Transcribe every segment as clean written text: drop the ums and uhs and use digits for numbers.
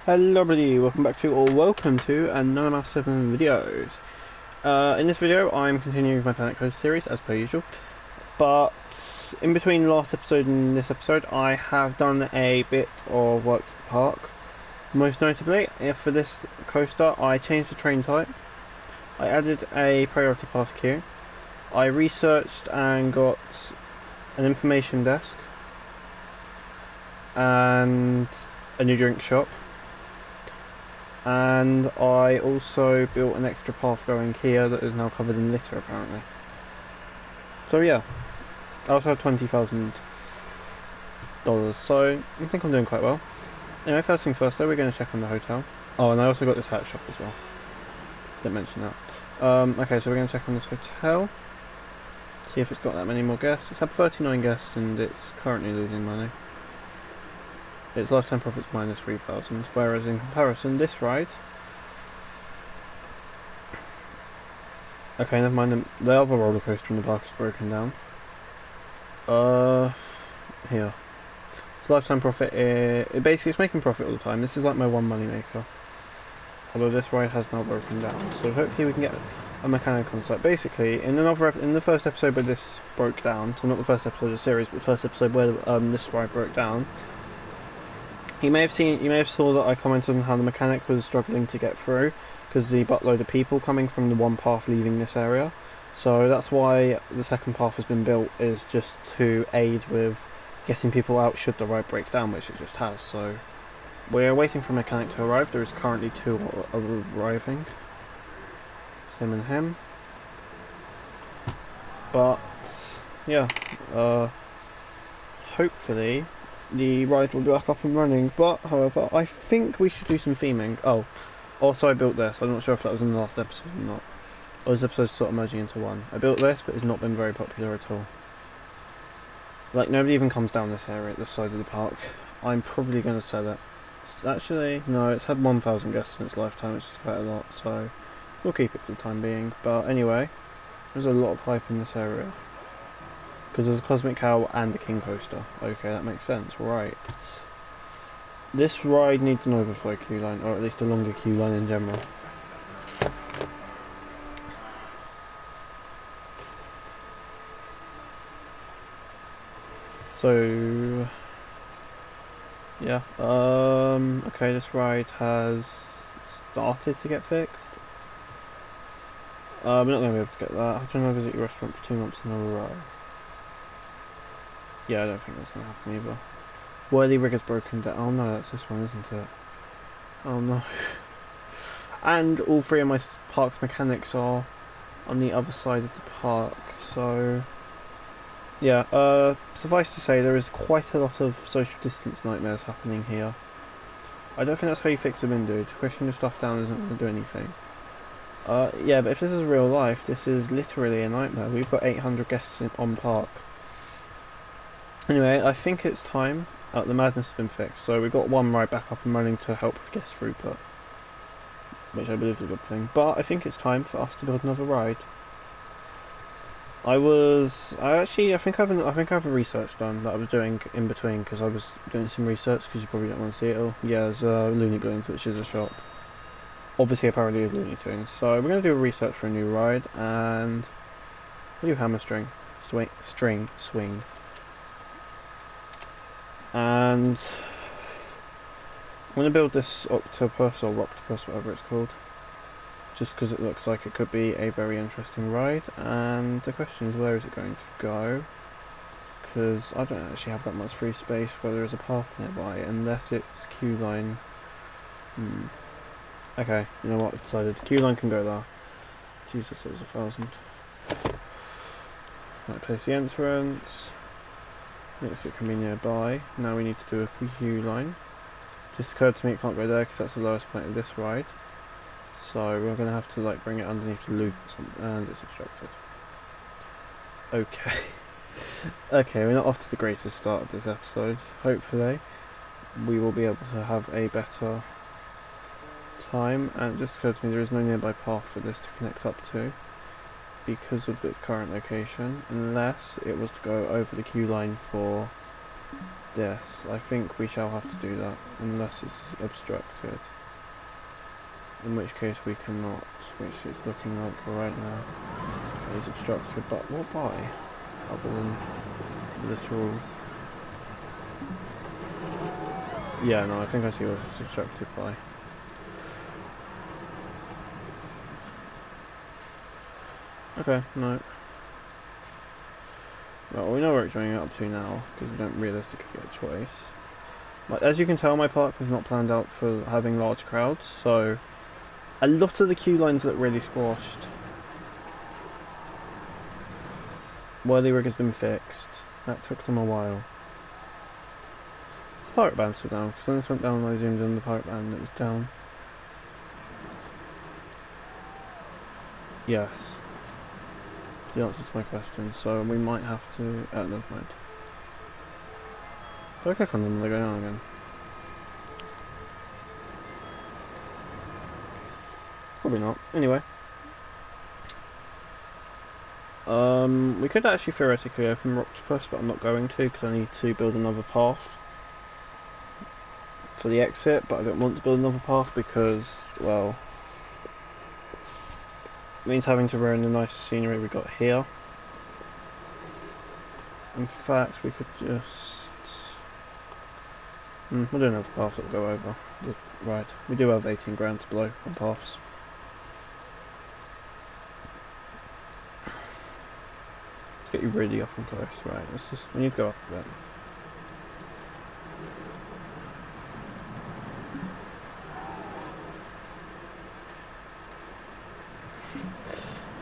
Hello everybody, welcome back to, or welcome to, another 7 videos. In this video I'm continuing with my Planet Coaster series as per usual, but in between the last episode and this episode I have done a bit of work to the park. Most notably, for this coaster I changed the train type, I added a priority pass queue, I researched and got an information desk, and a new drink shop. And I also built an extra path going here that is now covered in litter apparently. So yeah, I also have $20,000, so I think I'm doing quite well. Anyway, first things first though, we're going to check on the hotel. Oh, and I also got this hat shop as well. Didn't mention that. Okay, so we're going to check on this hotel. See if it's got that many more guests. It's had 39 guests and it's currently losing money. Its lifetime profit's minus 3,000, whereas in comparison, this ride... Okay, never mind, the other roller coaster in the park is broken down. Here. Its lifetime profit basically it's making profit all the time. This is like my one money maker. Although this ride has now broken down, so hopefully we can get a mechanic on site. Basically, in the first episode where this broke down, so not the first episode of the series, but the first episode where this ride broke down, you may have saw that I commented on how the mechanic was struggling to get through because the buttload of people coming from the one path leaving this area. So that's why the second path has been built, is just to aid with getting people out should the ride break down, which it just has. So we're waiting for a mechanic to arrive. There is currently 2 arriving. Him and him. But yeah, hopefully the ride will be back up and running, but however I think we should do some theming. Oh, also I built this. I'm not sure if that was in the last episode or not, or this episode's sort of merging into one. I built this, but it's not been very popular at all. Like, nobody even comes down this area at this side of the park. I'm probably going to sell it. Actually, no, it's had 1,000 guests in its lifetime, which is quite a lot, so we'll keep it for the time being. But anyway, there's a lot of hype in this area. Because there's a Cosmic Cow and a King Coaster. Okay, that makes sense. Right. This ride needs an overflow queue line, or at least a longer queue line in general. So yeah, okay, this ride has started to get fixed. We're not going to be able to get that. I have to visit your restaurant for 2 months in a row. Yeah, I don't think that's going to happen either. Worthy Rigger's broken down. Oh no, that's this one, isn't it? Oh no. And all 3 of my park's mechanics are on the other side of the park, so... Yeah, suffice to say, there is quite a lot of social distance nightmares happening here. I don't think that's how you fix a wind, dude. Pushing your stuff down isn't going to do anything. Yeah, but if this is real life, this is literally a nightmare. We've got 800 guests on park. Anyway, I think it's time. The madness has been fixed, so we've got one ride back up and running to help with guest throughput, which I believe is a good thing. But I think it's time for us to build another ride. I think I have a research done that I was doing in between, because I was doing some research, because you probably don't want to see it all. Yeah, there's Looney Balloons, which is a shop. Obviously a parody of Looney Tunes. So we're going to do a research for a new ride, and we'll do hammer swing. And I'm going to build this octopus, or octopus, whatever it's called, just because it looks like it could be a very interesting ride. And the question is, where is it going to go? Because I don't actually have that much free space where there is a path nearby, unless it's queue line. Okay, you know what, I've decided. Queue line can go there. Jesus, it was 1,000. Right, place the entrance. Exit can be nearby. Now we need to do a queue line. Just occurred to me it can't go there because that's the lowest point of this ride. So we're going to have to like bring it underneath the loop or something, and it's obstructed. Okay. Okay, we're not off to the greatest start of this episode. Hopefully we will be able to have a better time. And it just occurred to me there is no nearby path for this to connect up to because of its current location, unless it was to go over the queue line for Yes, I think we shall have to do that, unless it's obstructed. In which case we cannot, which it's looking like right now is obstructed, but what by? Other than literal... Yeah, no, I think I see what it's obstructed by. Okay, no. Well, we know where it's going up to now, because we don't realistically get a choice. But as you can tell, my park was not planned out for having large crowds, so a lot of the queue lines look really squashed. Whirly-rig has been fixed. That took them a while. The pirate band's still down, because when this went down I zoomed in the pirate band and it was down. Yes. That's the answer to my question, so we might have to... Oh, never mind. Do I click on them and they go down again? Probably not. Anyway. We could actually theoretically open Rocktopus, but I'm not going to because I need to build another path for the exit, but I don't want to build another path because, well, it means having to ruin the nice scenery we got here. In fact, we could just... we'll do another path that will go over. Right, we do have 18 grand to blow on paths. Let's get you really up and close. Right, let's just... we need to go up a bit.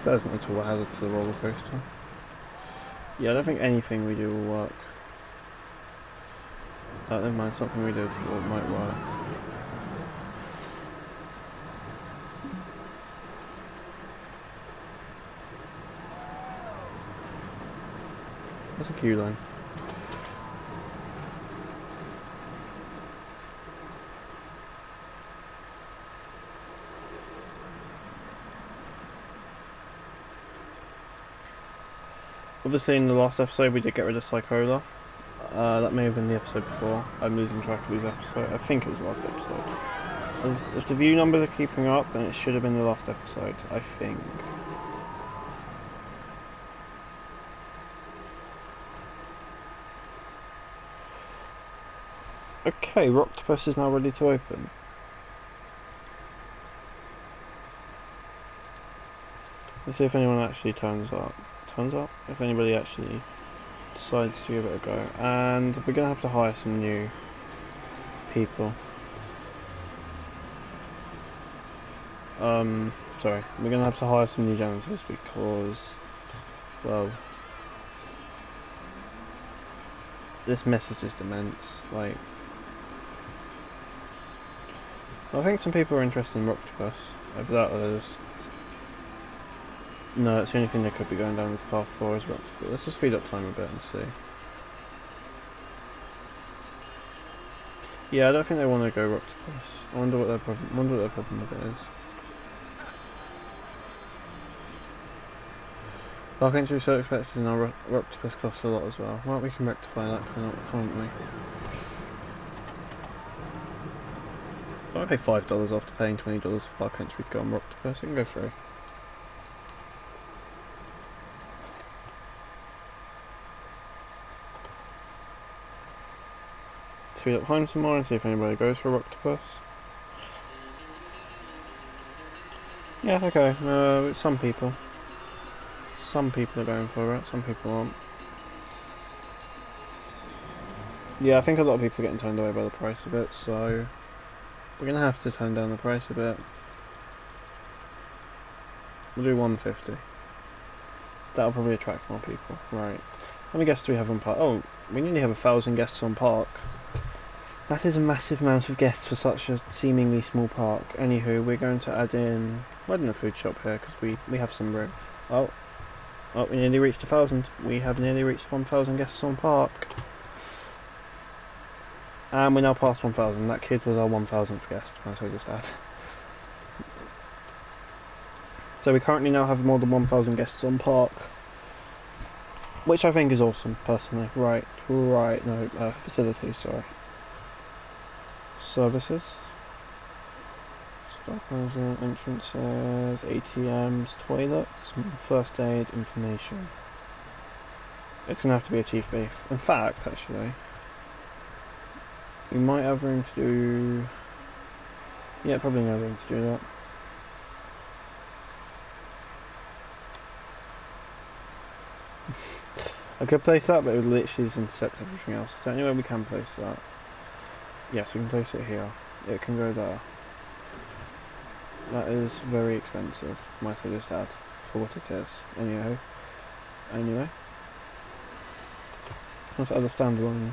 That isn't at all a hazard to the roller coaster. Yeah, I don't think anything we do will work. Never mind, something we do might work. That's a queue line. Obviously in the last episode we did get rid of Psychola. That may have been the episode before. I'm losing track of these episodes. I think it was the last episode. If the view numbers are keeping up, then it should have been the last episode, I think. Okay, Rocktopus is now ready to open. Let's see if anyone actually turns up. If anybody actually decides to give it a go. And we're going to have to hire some new people. Sorry, we're going to have to hire some new janitors because, well, this mess is just immense. Like, I think some people are interested in Rocktopus. Over that, there's... No, it's the only thing they could be going down this path for is Rocktopus. Let's just speed up time a bit and see. Yeah, I don't think they want to go Rocktopus. I wonder what their problem with it is. Park entry so expensive now, Rocktopus costs a lot as well. Well, we can rectify that, can't we? So I pay $5 after paying $20 for park entry to go on Rocktopus. It can go free. Speed up behind some more and see if anybody goes for Rocktopus. Yeah, okay. Some people. Some people are going for it, some people aren't. Yeah, I think a lot of people are getting turned away by the price of it, so we're gonna have to turn down the price a bit. We'll do 150. That'll probably attract more people. Right. How many guests do we have on park? Oh, we nearly have 1,000 guests on park. That is a massive amount of guests for such a seemingly small park. Anywho, we're going to add in... we're in a food shop here because we have some room. Oh, we nearly reached 1,000. We have nearly reached 1,000 guests on park. And we're now past 1,000. That kid was our 1,000th guest, might I just add. So we currently now have more than 1,000 guests on park. which I think is awesome, personally. Right, no, facilities, sorry. Services. Stock management, entrances, ATMs, toilets, first aid, information. It's going to have to be a chief beef. In fact, actually, we might have room to do... Yeah, probably no room to do that. I could place that, but it would literally just intercept everything else. So anyway, we can place that. Yes, we can place it here. It can go there. That is very expensive, might I just add, for what it is. Anyway. Let's add a standalone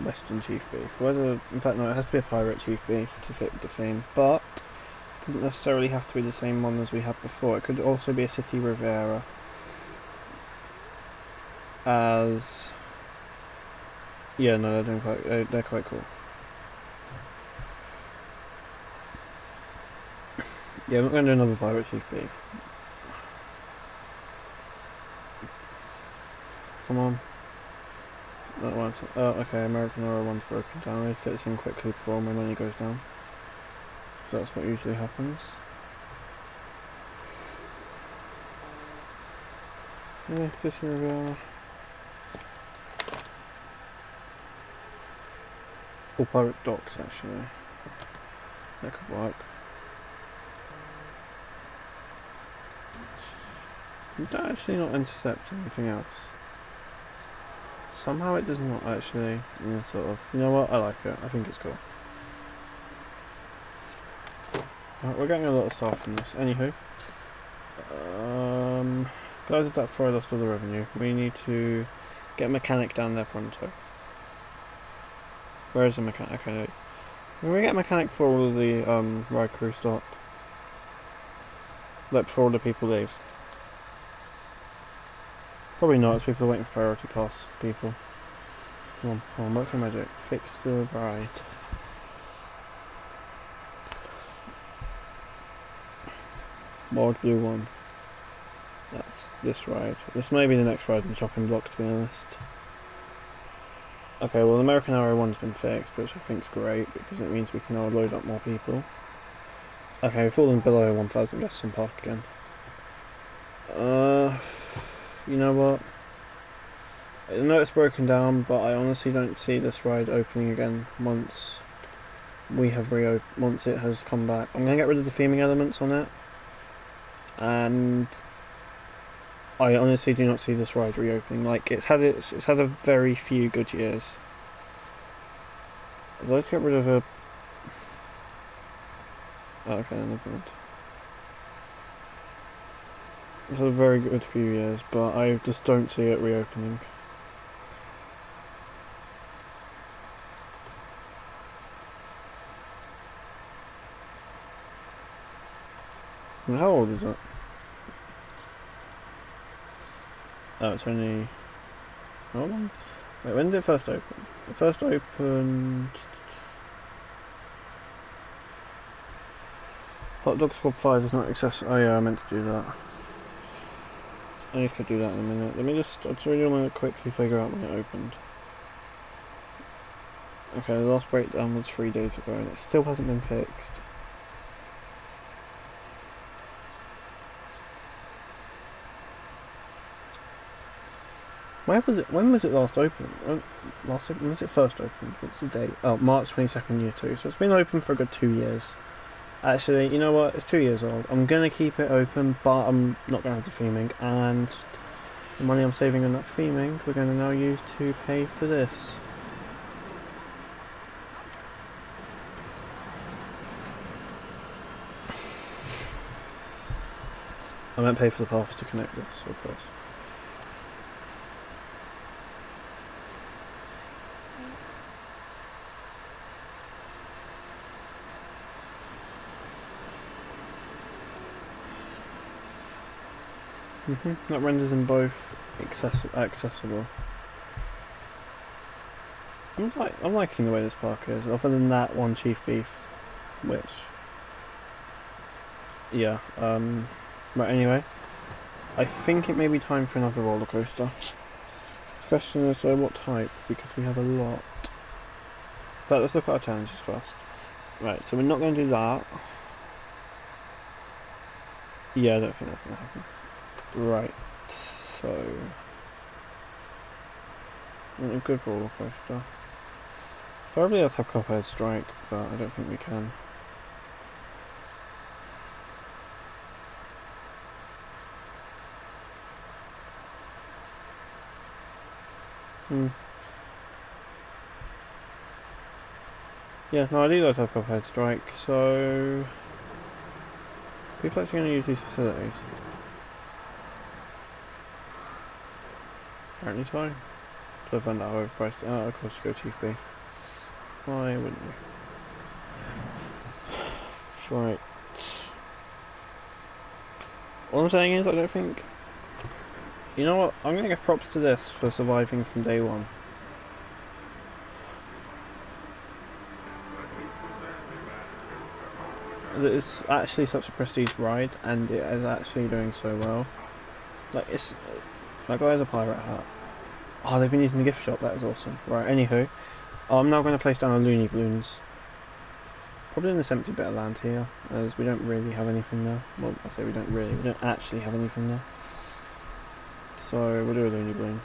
Western chief beef. Whether, in fact, no, it has to be a pirate chief beef to fit the theme, but it doesn't necessarily have to be the same one as we had before. It could also be a City Riviera, as yeah, no, they're quite cool. Yeah, I'm not going to do another pirate chief beef. Come on. That one's, oh, okay, American Aura one's broken down. I need to fit this in quickly before my money goes down. So that's what usually happens. Yeah, City Riviera. Or pirate docks, actually. That could work. Did that actually not intercept anything else? Somehow it does not actually. Yeah, sort of. You know what? I like it. I think it's cool. Right, we're getting a lot of stuff from this. Anywho. Glad I did that before I lost all the revenue. We need to get a mechanic down there pronto. Where is the mechanic? Okay. Can we get a mechanic before all of the ride crew stop? Like before all the people leave. Probably not, as people are waiting for priority pass people. Come on, work your magic. Fix the ride. Wild Blue one. That's this ride. This may be the next ride in the chopping block, to be honest. Okay, well the American Arrow one's been fixed, which I think is great, because it means we can now load up more people. Okay, we've fallen below 1,000 guests on park again. You know what? I know it's broken down, but I honestly don't see this ride opening again once we have once it has come back. I'm gonna get rid of the theming elements on it, and I honestly do not see this ride reopening. Like it's had a very few good years. Let's get rid of a. Oh, okay, never mind. It's had a very good few years, but I just don't see it reopening. And how old is it? Oh, it's only. How long? Wait, when did it first open? It first opened. Hot Dog Squad 5 is not accessible. Oh yeah, I meant to do that. I need to do that in a minute. I just really want to quickly figure out when it opened. Okay, the last breakdown was 3 days ago and it still hasn't been fixed. Where was it? When was it last open? When was it first opened? What's the date? Oh, March 22nd, year 2. So it's been open for a good 2 years. Actually, you know what? It's 2 years old. I'm gonna keep it open, but I'm not gonna have the theming. And the money I'm saving on that theming, we're gonna now use to pay for this. I meant pay for the paths to connect this, of course. That renders them both accessible. I'm liking the way this park is, other than that one chief beef, which, yeah, But anyway, I think it may be time for another roller coaster. The question is, what type? Because we have a lot. But let's look at our challenges first. Right, so we're not going to do that. Yeah, I don't think that's going to happen. Right, so... a good roller coaster. Probably I'd have Copperhead Strike, but I don't think we can. Yeah, no, I do like to have Copperhead Strike, so... people actually going to use these facilities? Apparently so. So I found out how overpriced. Oh, of course you go Chief Beef. Why wouldn't you? Right. All I'm saying is, I don't think... You know what? I'm going to give props to this for surviving from day one. It's actually such a prestige ride, and it is actually doing so well. Like, it's... that guy has a pirate hat. Oh, they've been using the gift shop, that is awesome. Right, anywho. I'm now going to place down our Looney Balloons. Probably in this empty bit of land here, as we don't really have anything there. Well, I say we don't actually have anything there. So, we'll do a Looney Balloons.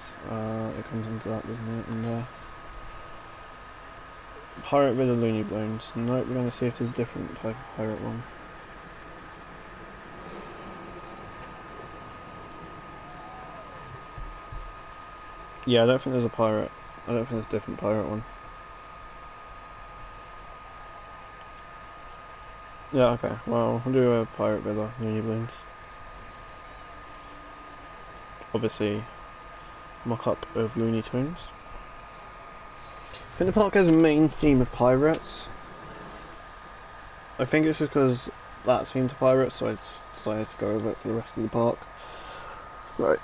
It comes into that, doesn't it? And, pirate with the Looney Balloons. Nope, we're going to see if there's a different type of pirate one. Yeah, I don't think there's a pirate. I don't think there's a different pirate one. Yeah, okay. Well, we'll do a pirate with the Looney Balloons. Obviously, mock-up of Looney Tunes. I think the park has a main theme of pirates. I think it's just because that's themed to pirates, so I decided to go over it for the rest of the park. Right.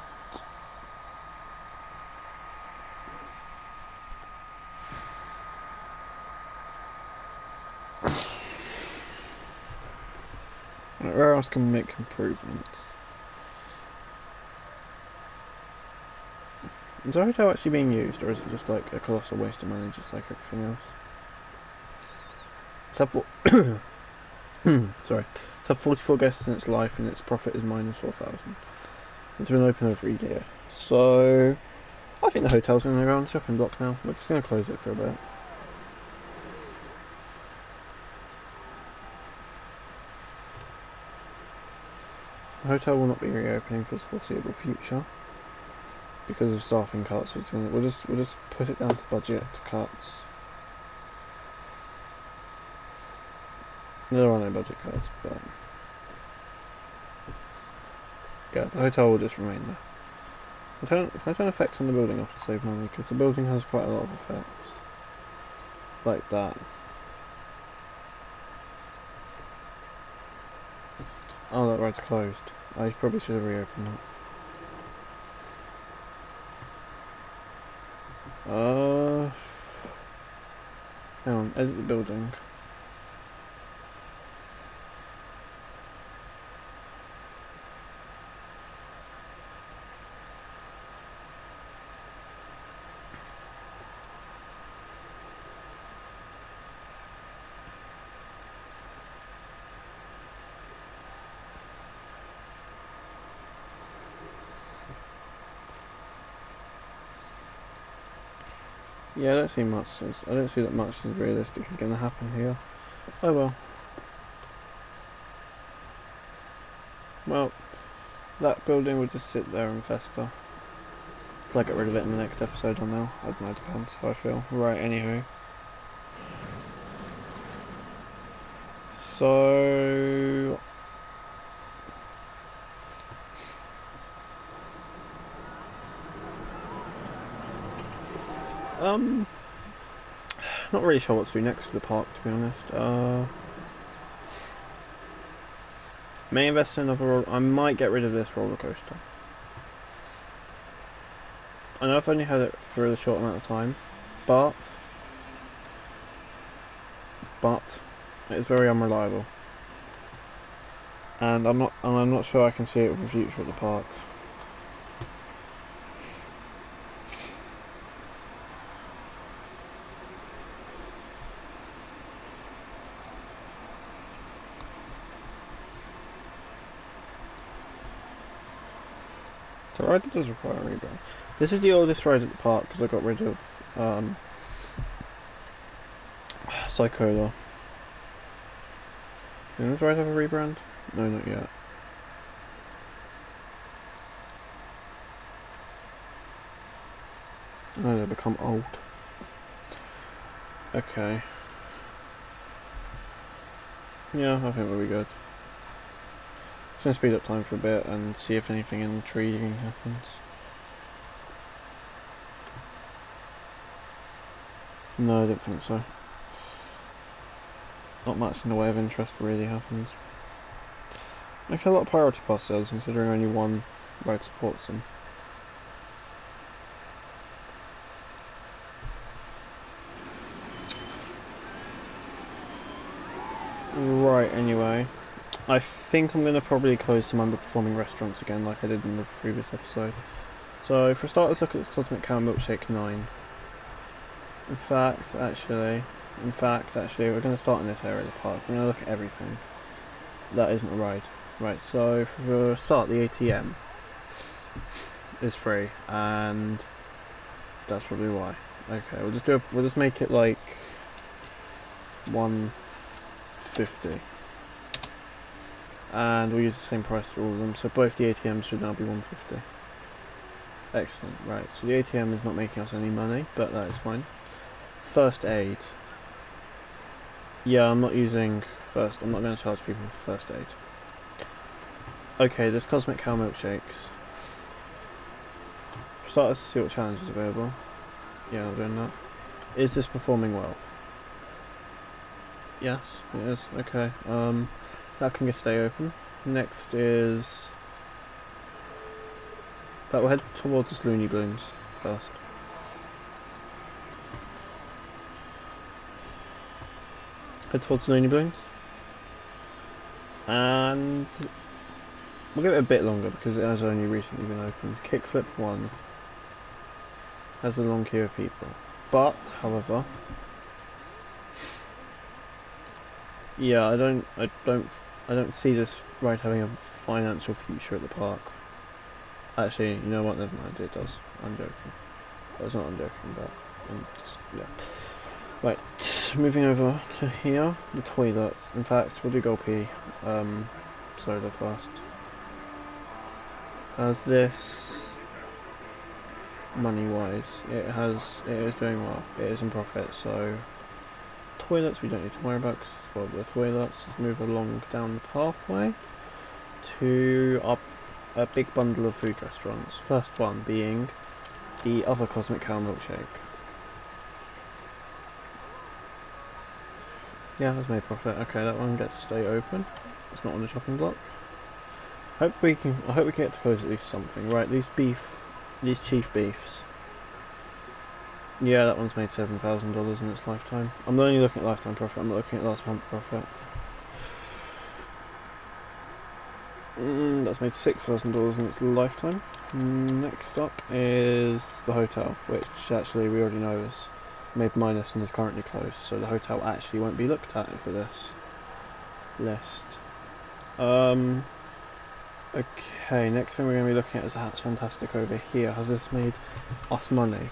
Where else can we make improvements? Is our hotel actually being used, or is it just like a colossal waste of money, just like everything else? Sorry. It's had 44 guests in its life, and its profit is minus 4,000. It's been open over a year. So, I think the hotel's going to go on the shopping block now. We're just going to close it for a bit. The hotel will not be reopening for the foreseeable future because of staffing cuts. We'll just put it down to budget cuts. There are no budget cuts, but yeah, the hotel will just remain there. Can I turn effects on the building off to save money? Because the building has quite a lot of effects. Like that. Oh, that ride's closed. I probably should have reopened it. Hang on, edit the building. Yeah, I don't see much. I don't see that much is realistically going to happen here. Oh well. Well, that building will just sit there and fester. Till I get rid of it in the next episode, I'll know. I don't know, depends how I feel. Right, anywho. So... not really sure what to do next for the park, to be honest. May invest in another I might get rid of this roller coaster. I know I've only had it for a short amount of time, but it is very unreliable. and I'm not sure I can see it with the future at the park. So ride does require a rebrand. This is the oldest ride at the park because I got rid of Psychola. Does this ride have a rebrand? No, not yet. No, they become old. Okay. Yeah, I think we'll be good. Just gonna speed up time for a bit and see if anything intriguing happens. No, I don't think so. Not much in the way of interest really happens. Okay, a lot of priority pass sales considering only one ride supports them. Right, anyway. I think I'm going to probably close some underperforming restaurants again like I did in the previous episode. So for a start, let's look at this Cosmic Cow Milkshake 9. In fact, actually, we're going to start in this area of the park. We're going to look at everything. That isn't a ride. Right, so for a start, the ATM is free, and that's probably why. Okay, we'll just make it like 150. And we'll use the same price for all of them, so both the ATMs should now be 150. Excellent, right, so the ATM is not making us any money, but that is fine. First aid. Yeah, I'm not going to charge people for first aid. Okay, this Cosmic Cow Milkshakes. Start us to see what challenge is available. Yeah, I'm doing that. Is this performing well? Yes, it is, okay. That can stay open. Next is... But we'll head towards the Looney Balloons first. Head towards the Looney Balloons. And... we'll give it a bit longer because it has only recently been opened. Kickflip 1 has a long queue of people. But, however... yeah, I don't see this ride having a financial future at the park. Actually, you know what? Never mind. It does. I'm joking. That's not I'm joking, but yeah. Right, moving over to here, the toilet. In fact, we'll do Gulpy soda first. As this money-wise, it is doing well. It is in profit, so. Toilets we don't need to worry about because it's well, the toilets. Let's move along down the pathway to a big bundle of food restaurants. First one being the other Cosmic Cow Milkshake. Yeah, that's made profit. Okay, that one gets to stay open. It's not on the chopping block. I hope we get to close at least something. Right, these chief beefs. Yeah, that one's made $7,000 in its lifetime. I'm only looking at lifetime profit, I'm not looking at last month profit. That's made $6,000 in its lifetime. Next up is the hotel, which actually we already know is made minus and is currently closed, so the hotel actually won't be looked at for this list. Okay, next thing we're going to be looking at is the Hats Fantastic over here. Has this made us money?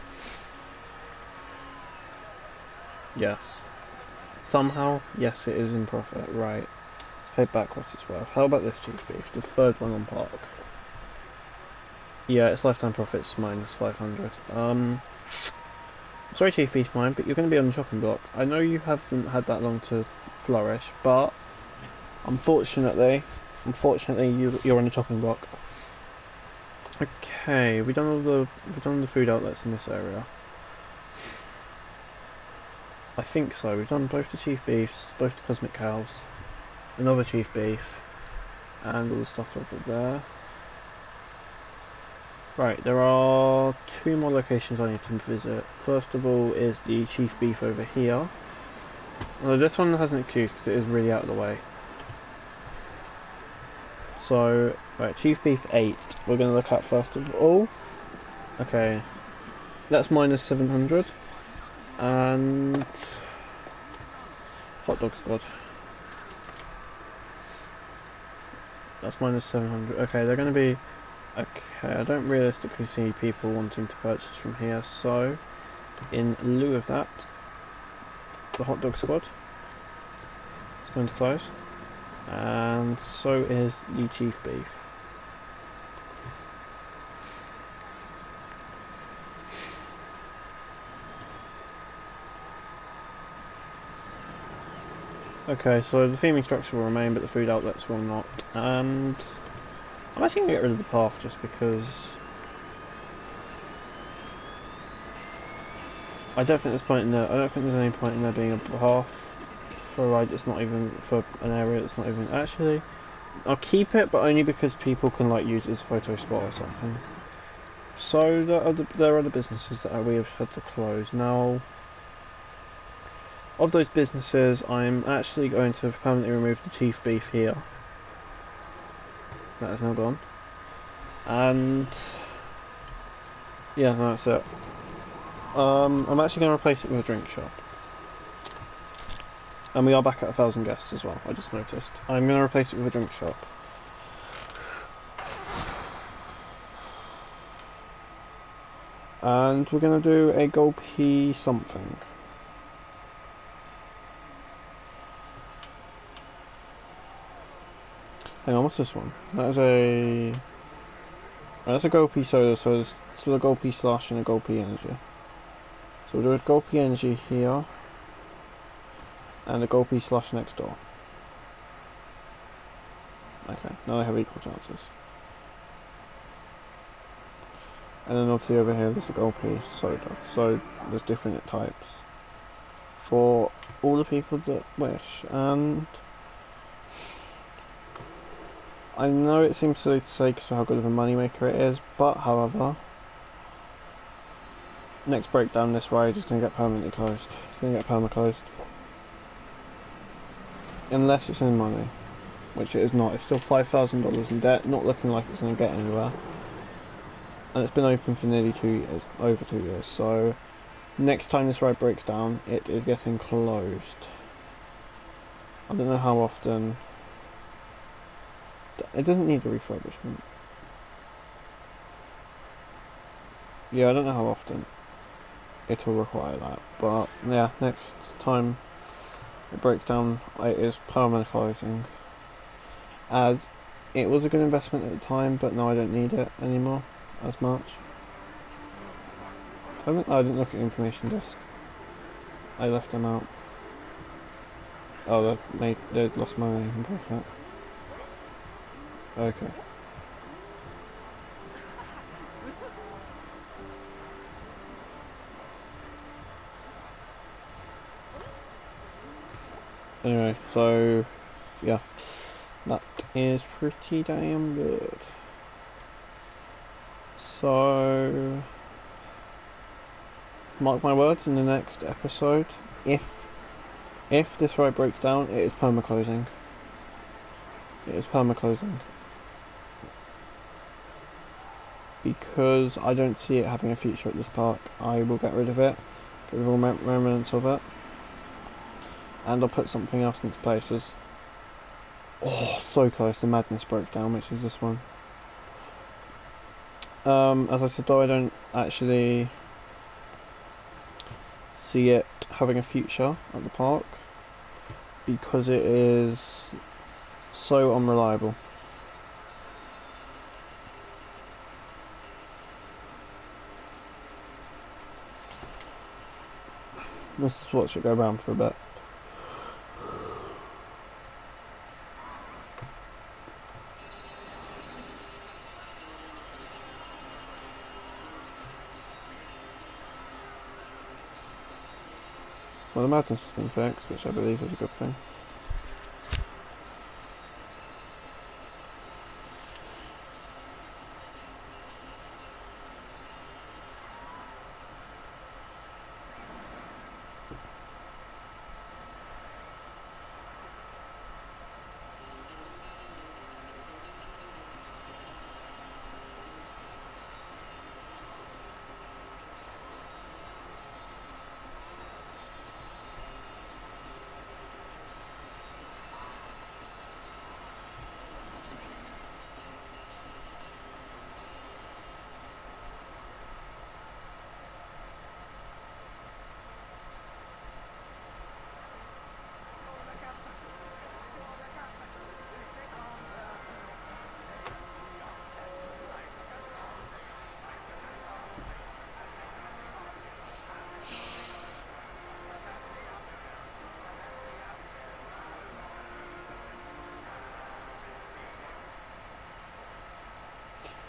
Yes. Somehow, yes, it is in profit. Right. Let's pay back what it's worth. How about this chief beef? The third one on park. Yeah, its lifetime profit's minus 500. Sorry, chief beef mine, but you're going to be on the chopping block. I know you haven't had that long to flourish, but unfortunately, you're on the chopping block. Okay, we've done all the food outlets in this area. I think so. We've done both the chief beefs, both the Cosmic Cows, another chief beef, and all the stuff over there. Right, there are 2 more locations I need to visit. First of all is the chief beef over here. Although this one has an excuse because it is really out of the way. So, right, Chief Beef 8, we're going to look at first of all. Okay, that's minus 700. And Hot Dog Squad. That's minus 700. Okay, they're going to be... Okay, I don't realistically see people wanting to purchase from here, so in lieu of that, the Hot Dog Squad is going to close. And so is the Chief Beef. Okay, so the theming structure will remain, but the food outlets will not. And I'm actually going to get rid of the path just because I don't think there's point in there. I don't think there's any point in there being a path for a ride that's not even for an area that's not even. Actually, I'll keep it, but only because people can like use it as a photo spot or something. So there are other businesses that we have had to close now. Of those businesses, I'm actually going to permanently remove the Chief Beef here. That is now gone. And yeah, that's it. I'm actually going to replace it with a drink shop. And we are back at 1,000 guests as well, I just noticed. I'm going to replace it with a drink shop. And we're going to do a Gulpy something. Hang on, what's this one? That's a Gulpy soda, so it's still a Gulpy Slash and a Gulpy Energy. So we'll do a Gulpy Energy here, and a Gulpy Slash next door. Okay, now they have equal chances. And then obviously over here there's a Gulpy soda, so there's different types for all the people that wish. And I know it seems silly to say because of how good of a moneymaker it is, but however, next breakdown this ride is going to get permanently closed. It's going to get perma-closed. Unless it's in money, which it is not. It's still $5,000 in debt, not looking like it's going to get anywhere. And it's been open for nearly 2 years, over 2 years, so next time this ride breaks down, it is getting closed. I don't know how often. It doesn't need a refurbishment. Yeah, I don't know how often it will require that, but yeah, next time it breaks down, it is permanent closing. As it was a good investment at the time, but now I don't need it anymore as much. I didn't look at the information desk. I left them out. Oh, they'd lost money in profit. Okay. Anyway, so yeah, that is pretty damn good. So mark my words, in the next episode, if this ride breaks down, it is perma-closing. It is perma-closing. Because I don't see it having a future at this park. I will get rid of it, get rid of all remnants of it, and I'll put something else in its place. Oh, so close, the Madness broke down, which is this one. As I said though, I don't actually see it having a future at the park because it is so unreliable. Let's watch it go around for a bit. Well, the Madness has been fixed, which I believe is a good thing.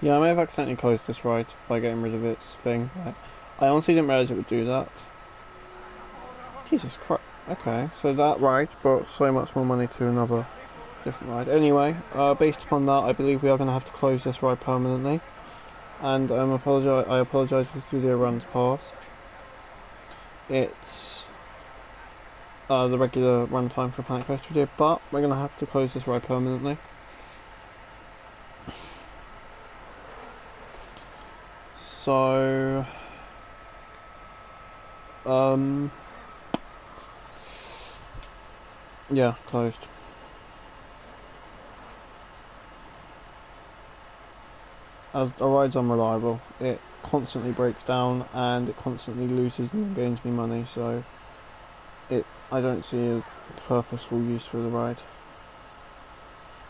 Yeah, I may have accidentally closed this ride by getting rid of its thing. I honestly didn't realise it would do that. Jesus Christ. Okay, so that ride brought so much more money to another different ride. Anyway, based upon that, I believe we are going to have to close this ride permanently. And I apologise if this video runs past. It's the regular runtime for Planet Coaster video, but we're going to have to close this ride permanently. So, yeah, closed. As a ride's unreliable, it constantly breaks down and it constantly loses and gains me money, so I don't see a purposeful use for the ride.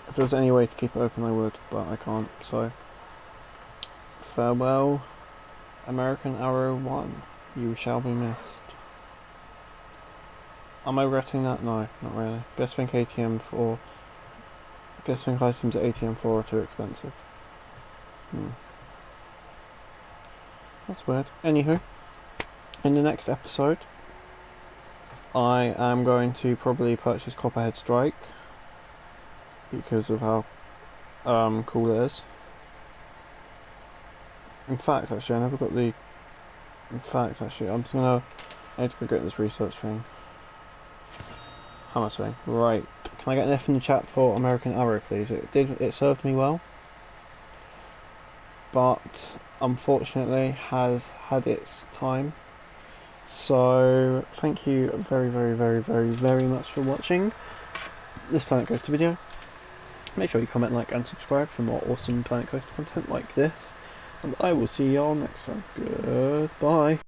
If there was any way to keep it open I would, but I can't, so farewell American Arrow 1, you shall be missed. Am I regretting that? No, not really. Guess think items at ATM 4 are too expensive. That's weird. Anywho, in the next episode, I am going to probably purchase Copperhead Strike because of how cool it is. In fact, actually, I never got the. In fact, actually, I need to go get this research thing. How much thing? Right. Can I get an F in the chat for American Arrow, please? It served me well, but unfortunately has had its time. So thank you very much for watching this Planet Coaster video. Make sure you comment, like and subscribe for more awesome Planet Coaster content like this, and I will see y'all next time. Goodbye.